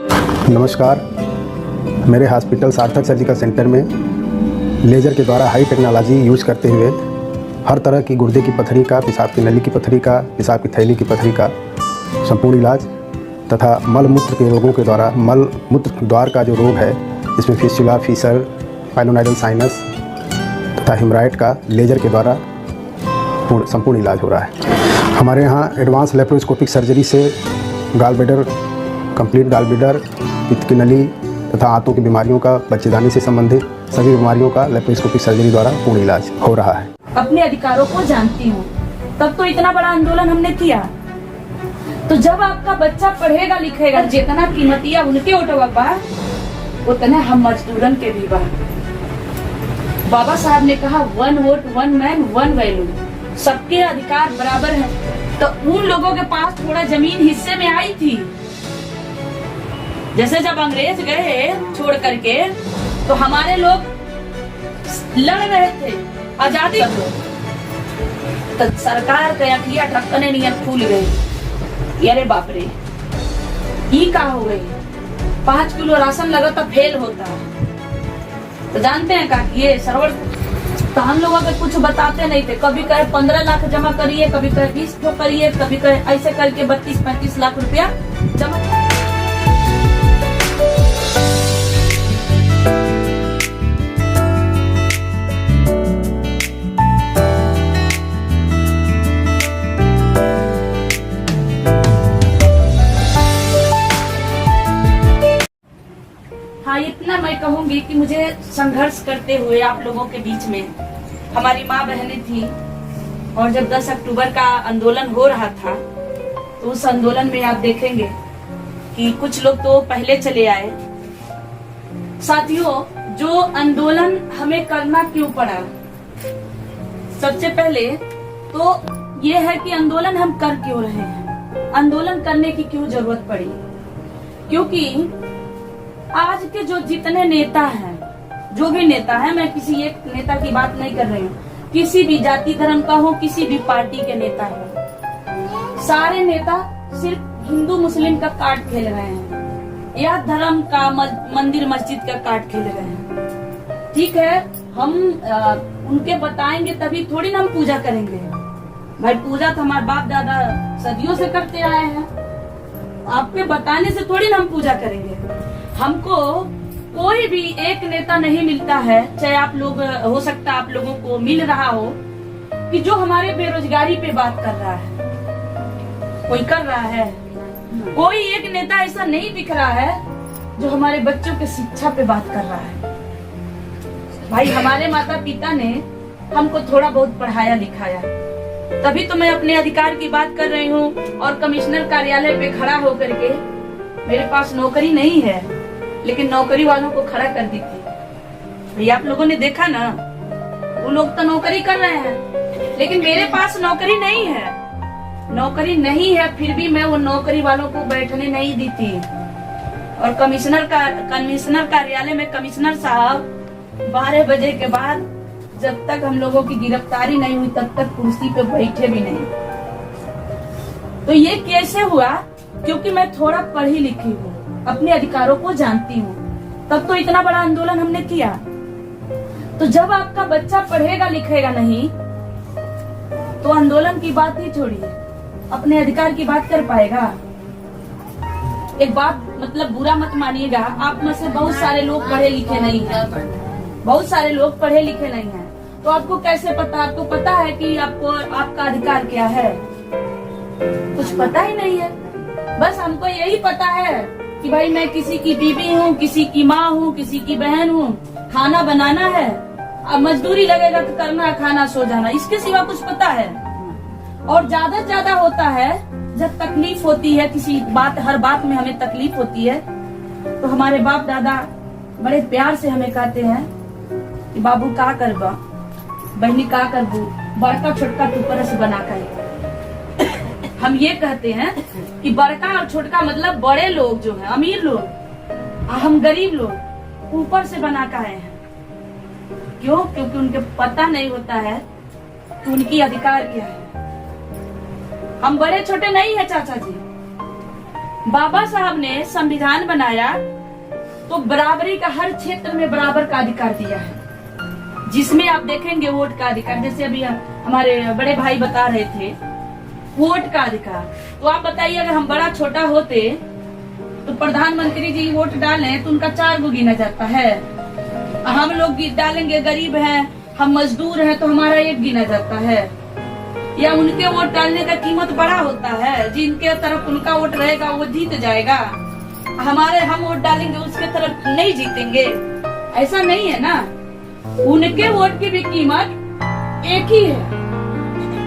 नमस्कार। मेरे हॉस्पिटल सार्थक सर्जिकल सेंटर में लेज़र के द्वारा हाई टेक्नोलॉजी यूज़ करते हुए हर तरह की गुर्दे की पथरी का, पेशाब की नली की पथरी का, पेशाब की थैली की पथरी का संपूर्ण इलाज तथा मल मूत्र के रोगों के द्वारा मल मूत्र द्वार का जो रोग है, इसमें फिस्टुला, फीसर, पाइलोनाइडल साइनस तथा हेमराइड का लेज़र के द्वारा संपूर्ण इलाज हो रहा है। हमारे यहाँ एडवांस लेप्रोस्कोपिक सर्जरी से gall bladder, complete gall bladder, पित्त की नली तथा आंतों की बीमारियों का, बच्चेदानी से संबंधित सभी बीमारियों का लेप्रोस्कोपिक सर्जरी द्वारा पूर्ण इलाज हो रहा है। अपने अधिकारों को जानती हूँ, तब तो इतना बड़ा आंदोलन हमने किया। तो जब आपका बच्चा पढ़ेगा लिखेगा, जितना कीमतिया उनके ओटवा बा उतने हम मजदूरन के भी बा। बाबा साहब ने कहा 1 वोट 1 मैन 1 वैल्यू, सबके अधिकार बराबर है। तो उन लोगों के पास थोड़ा जमीन हिस्से में आई थी। जैसे जब अंग्रेज गए छोड़ करके, तो हमारे लोग लड़ रहे थे आजादी को, तो सरकार के अखिया ढक्कने नियत खुल गई। अरे बाप रे, ये का हो गई? 5 किलो राशन लगा तो फेल होता। तो जानते हैं का ये सरवर, तो हम लोग अगर कुछ बताते नहीं थे। कभी कहे 15 लाख जमा करिए, कभी कहे 20 करिए, कभी कहे ऐसे करके 32-35 लाख रुपया जमा। हाँ, इतना मैं कहूंगी कि मुझे संघर्ष करते हुए आप लोगों के बीच में, हमारी माँ बहनें थी, और जब 10 अक्टूबर का आंदोलन हो रहा था, तो उस आंदोलन में आप देखेंगे कि कुछ लोग तो पहले चले आए। साथियों, जो आंदोलन हमें करना क्यों पड़ा? सबसे पहले तो ये है कि आंदोलन हम कर क्यों रहे हैं, आंदोलन करने की क्यों जरूरत पड़ी? क्योंकि आज के जो जितने नेता हैं, जो भी नेता है, मैं किसी एक नेता की बात नहीं कर रही हूँ, किसी भी जाति धर्म का हो, किसी भी पार्टी के नेता हो, सारे नेता सिर्फ हिंदू मुस्लिम का कार्ड खेल रहे हैं या धर्म का, मंदिर मस्जिद का कार्ड खेल रहे हैं। ठीक है, हम उनके बताएंगे तभी थोड़ी ना हम पूजा करेंगे। भाई, पूजा तो हमारे बाप दादा सदियों से करते आए हैं, आपके बताने से थोड़ी ना हम पूजा करेंगे। हमको कोई भी एक नेता नहीं मिलता है, चाहे आप लोग, हो सकता है आप लोगों को मिल रहा हो, कि जो हमारे बेरोजगारी पे बात कर रहा है। कोई कर रहा है? कोई एक नेता ऐसा नहीं दिख रहा है जो हमारे बच्चों के शिक्षा पे बात कर रहा है। भाई, हमारे माता पिता ने हमको थोड़ा बहुत पढ़ाया लिखाया, तभी तो मैं अपने अधिकार की बात कर रही हूँ। और कमिश्नर कार्यालय पे खड़ा होकर के, मेरे पास नौकरी नहीं है, लेकिन नौकरी वालों को खड़ा कर दी थी। भाई, आप लोगों ने देखा ना, वो लोग तो नौकरी कर रहे हैं, लेकिन मेरे पास नौकरी नहीं है। नौकरी नहीं है, फिर भी मैं वो नौकरी वालों को बैठने नहीं दी थी। और कमिश्नर कार्यालय में कमिश्नर साहब 12 बजे के बाद, जब तक हम लोगों की गिरफ्तारी नहीं हुई, तब तक कुर्सी पे बैठे भी नहीं। तो ये कैसे हुआ? क्योंकि मैं थोड़ा पढ़ी लिखी हूँ, अपने अधिकारों को जानती हूँ, तब तो इतना बड़ा आंदोलन हमने किया। तो जब आपका बच्चा पढ़ेगा लिखेगा नहीं, तो आंदोलन की बात ही छोड़िए, अपने अधिकार की बात कर पाएगा? एक बात मतलब बुरा मत मानिएगा, आप में से बहुत सारे लोग पढ़े लिखे नहीं हैं, बहुत सारे लोग पढ़े लिखे नहीं हैं, तो आपको कैसे पता? आपको पता है कि आपको आपका अधिकार क्या है? कुछ पता ही नहीं है। बस हमको यही पता है कि भाई, मैं किसी की बीवी हूँ, किसी की माँ हूँ, किसी की बहन हूँ, खाना बनाना है, अब मजदूरी लगेगा तो करना, खाना सो जाना, इसके सिवा कुछ पता है? और ज्यादा से ज्यादा होता है जब तकलीफ होती है, किसी बात, हर बात में हमें तकलीफ होती है, तो हमारे बाप दादा बड़े प्यार से हमें कहते हैं कि बाबू का करबा, बहनी का करबू, बड़का छोटका तू परस बना कर। हम ये कहते हैं कि बड़का और छोटका मतलब बड़े लोग जो हैं, अमीर लोग, हम गरीब लोग ऊपर से बना कर आए हैं। क्यों? क्योंकि उनके पता नहीं होता है कि उनकी अधिकार क्या है। हम बड़े छोटे नहीं है चाचा जी, बाबा साहब ने संविधान बनाया तो बराबरी का हर क्षेत्र में बराबर का अधिकार दिया है, जिसमें आप देखेंगे वोट का अधिकार, जैसे अभी हमारे बड़े भाई बता रहे थे वोट का अधिकार। तो आप बताइए, अगर हम बड़ा छोटा होते तो प्रधानमंत्री जी वोट डालें तो उनका 4 गो गिना जाता है, हम लोग डालेंगे गरीब हैं, हम मजदूर हैं तो हमारा 1 गिना जाता है। या उनके वोट डालने का कीमत बड़ा होता है, जिनके तरफ उनका वोट रहेगा वो जीत जाएगा, हमारे हम वोट डालेंगे उसके तरफ नहीं जीतेंगे, ऐसा नहीं है ना। उनके वोट की भी कीमत एक ही है,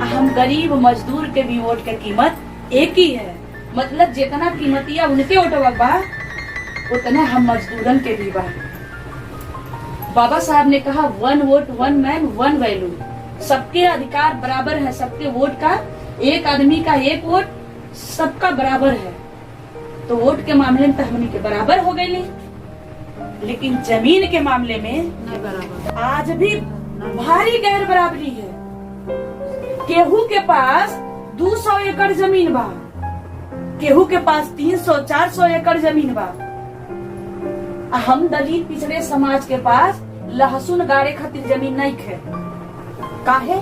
हम गरीब मजदूर के भी वोट की कीमत एक ही है। मतलब जितना कीमतिया उनके वोटवा बा उतना हम मजदूरन के भी बा। बाबा साहब ने कहा 1 वोट 1 मैन 1 वैल्यू, सबके अधिकार बराबर है, सबके वोट का, एक आदमी का 1 वोट सबका बराबर है। तो वोट के मामले में तो हमनी के बराबर हो गई, लेकिन जमीन के मामले में आज भी भारी गैर बराबरी है। केहू के पास 200 एकड़ जमीन बा, केहू के पास 300-400 एकड़ जमीन बा। हम दलित पिछड़े समाज के पास लहसुन गाड़े खातिर जमीन नहीं है। काहे?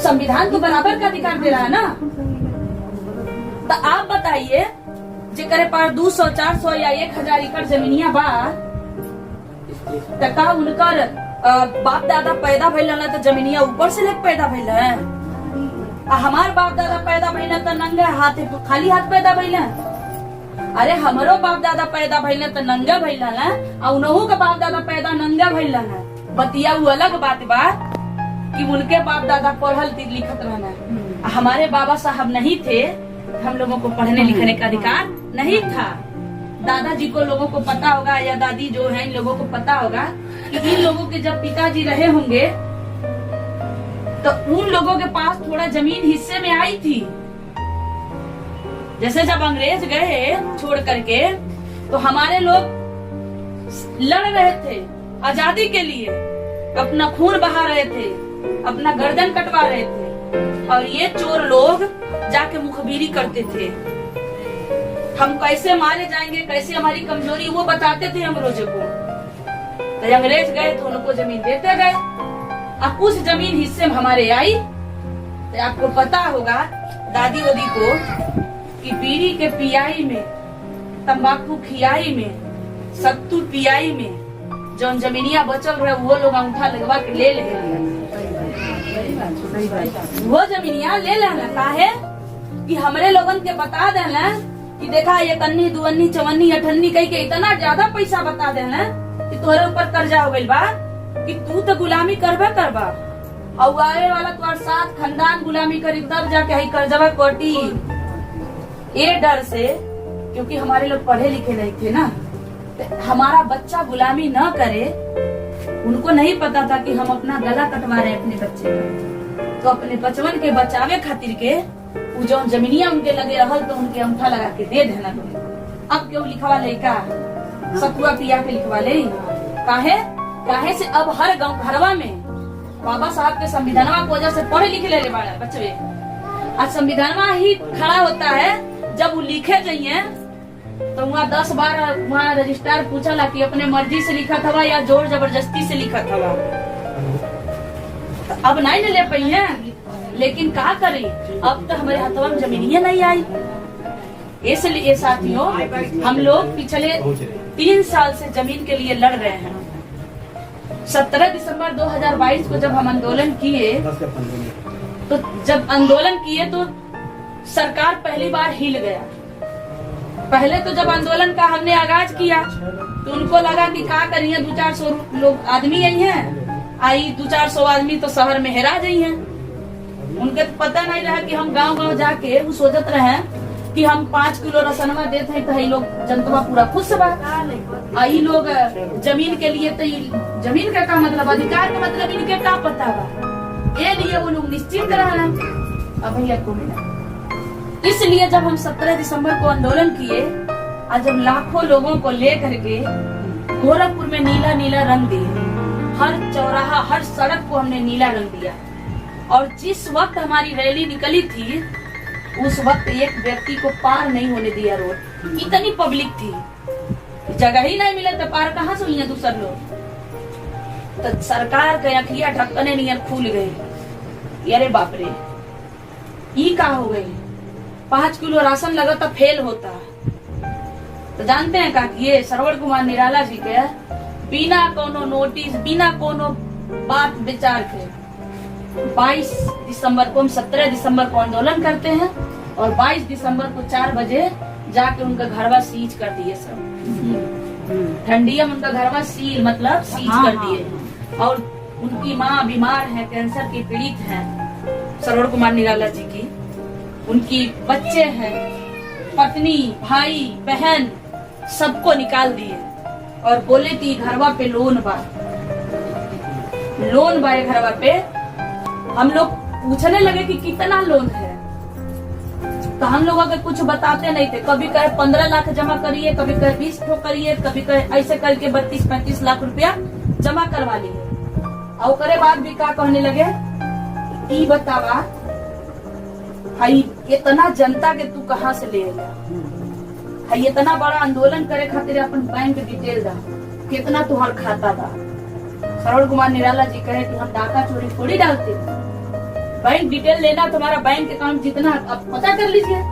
संविधान तो बराबर का अधिकार दे रहा है ना। तो आप बताइए, जेकरे पास 200-400 या 1000 एकड़ जमीनिया बा, का उनकर बाप दादा पैदा भइल ना तो जमीनिया ऊपर से लेके पैदा भइल है। हमार बाप दादा पैदा भइल तो नंगे हाथ खाली हाथ पैदा भइल। अरे हमारो बाप दादा पैदा भइल तो नंगा भइल है, और उनहु का बाप दादा पैदा नंगा भइल है। बतिया वो अलग बात बा कि उनके बाप दादा पढ़ल लिखत रहना, हमारे बाबा साहब नहीं थे, हम लोगों को पढ़ने लिखने का अधिकार नहीं था। दादाजी को लोगों को पता होगा, या दादी जो है इन लोगों को पता होगा कि इन लोगों के जब पिताजी रहे होंगे तो उन लोगों के पास थोड़ा जमीन हिस्से में आई थी। जैसे जब अंग्रेज गए छोड़ करके तो हमारे लोग लड़ रहे थे आजादी के लिए, अपना खून बहा रहे थे, अपना गर्दन कटवा रहे थे, और ये चोर लोग जाके मुखबिरी करते थे। हम कैसे मारे जाएंगे, कैसे हमारी कमजोरी, वो बताते थे अंग्रेजों को। तो अंग्रेज गए तो उनको जमीन देते गए। अब उस जमीन हिस्से में हमारे आई तो आपको पता होगा दादी वादी को कि बीड़ी के पियाई में, तंबाकू खियाई में, सत्तू पियाई में जो जमीनिया बचल रहे वो लोग अंगूठा लगवा के ले लेंगे। वो जमीनिया ले लेना काहे कि हमरे लोगन के बता देना कि देखा ये 1 2 54 58 कही के इतना ज्यादा पैसा बता देना कि तोहरे ऊपर कर्जा हो गइल बा कि तू तो गुलामी करबा करबा, और आए वाला तुम्हार साथ खानदान गुलामी करी तब जाके ही कर्जवा कटी। ये डर से, क्योंकि हमारे लोग पढ़े लिखे नहीं थे ना, हमारा बच्चा गुलामी न करे, उनको नहीं पता था कि हम अपना गला कटवा रहे अपने बच्चे का। तो अपने बचवन के बचावे खातिर के वो जो जमीनिया उनके लगे रहल तो उनके अंगूठा लगा के दे देना। अब क्यों लिखवा ले का सतुआ पिया के लिखवा ले, काहे से अब हर गाँव घरवा में बाबा साहब के संविधानवा की वजह से पढ़े लिखे ले बच्चे। आज संविधानवा ही खड़ा होता है, जब वो लिखे जाइए तो वहाँ 10 बार वहाँ रजिस्ट्रार पूछला कि अपने मर्जी से लिखा था या जोर जबरदस्ती से लिखा था। तो अब नहीं ले पाई है, लेकिन क्या करी, अब तो हमारे हाथों में जमीनिया नहीं आई। इसलिए साथियों, हम लोग पिछले 3 साल से जमीन के लिए लड़ रहे हैं। 17 दिसंबर 2022 को जब हम आंदोलन किए तो सरकार पहली बार हिल गया। पहले तो जब आंदोलन का हमने आगाज किया तो उनको लगा कि क्या करिए, 200-400 लोग आदमी आई हैं, आई 200-400 आदमी तो शहर में हेरा जाई हैं। उनके तो पता नहीं रहा कि हम गांव जाके वो सोचत रहे कि हम 5 किलो रसनवा देते हैं तो लोग जनता पूरा खुश बा। आई लोग जमीन के लिए, तो जमीन का मतलब अधिकार का मतलब इनके का पता बा, ये लिए वो लोग निश्चिंत रहे। अब भैया को मिला, इसलिए जब हम 17 दिसंबर को आंदोलन किए, आज जब लाखों लोगों को ले करके गोरखपुर में नीला नीला रंग दिए, हर चौराहा हर सड़क को हमने नीला रंग दिया। और जिस वक्त हमारी रैली निकली थी उस वक्त एक व्यक्ति को पार नहीं होने दिया रोड। इतनी पब्लिक थी, जगह ही नहीं मिले तो पार कहाँ से हुई है दूसरे लोग। तो सरकार के अखिया ढक्कने नियर खुल गई। अरे बाप रे, ई का हो गई। 5 किलो राशन लगा तो फेल होता। तो जानते हैं का कि ये श्रवण कुमार निराला जी के बिना कोनो नोटिस, बिना कोनो बात विचार के 22 दिसंबर को, हम 17 दिसंबर को आंदोलन करते हैं और 22 दिसंबर को 4 बजे जाके उनका घरवा सीज कर दिए। सब ठंडिया में उनका घरवा सील मतलब सीज कर दिए। और उनकी माँ बीमार है, कैंसर की पीड़ित है श्रवण कुमार निराला जी की। उनकी बच्चे हैं, पत्नी, भाई, बहन सबको निकाल दिए और बोले कि घरवा पे लोन बा घरवा पे। हम लोग पूछने लगे कि कितना लोन है, तो हम लोग अगर कुछ बताते नहीं थे। कभी कहे 15 लाख जमा करिए, कभी कहे 20 ठो करिए, कभी कहे ऐसे करके 32-35 लाख रुपया जमा करवा लिए। और करे बाद भी क्या कहने लगे, ई बतावा भाई इतना जनता के तू कहाँ से ले लिया, भाई इतना बड़ा आंदोलन करे खातिर अपन बैंक डिटेल दा, कितना तुम्हार खाता था। श्रवण कुमार निराला जी कहे कि हम डाका चोरी थोड़ी डालते, बैंक डिटेल लेना, तुम्हारा बैंक अकाउंट जितना अब पता कर लीजिए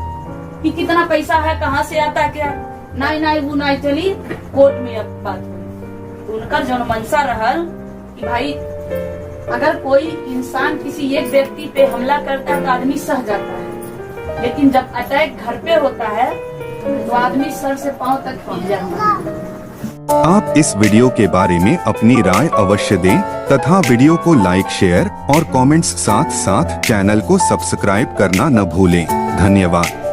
कि कितना पैसा है, कहाँ से आता है क्या। नहीं वो नहीं चली, कोर्ट में अब बात। तो उनका जो मनसा रहल कि भाई अगर कोई इंसान किसी एक व्यक्ति पे हमला करता है तो आदमी सह जाता है, लेकिन जब अटैक घर पे होता है तो आदमी सर से पांव तक पहुंच जाता है। आप इस वीडियो के बारे में अपनी राय अवश्य दें तथा वीडियो को लाइक, शेयर और कमेंट्स साथ चैनल को सब्सक्राइब करना न भूलें। धन्यवाद।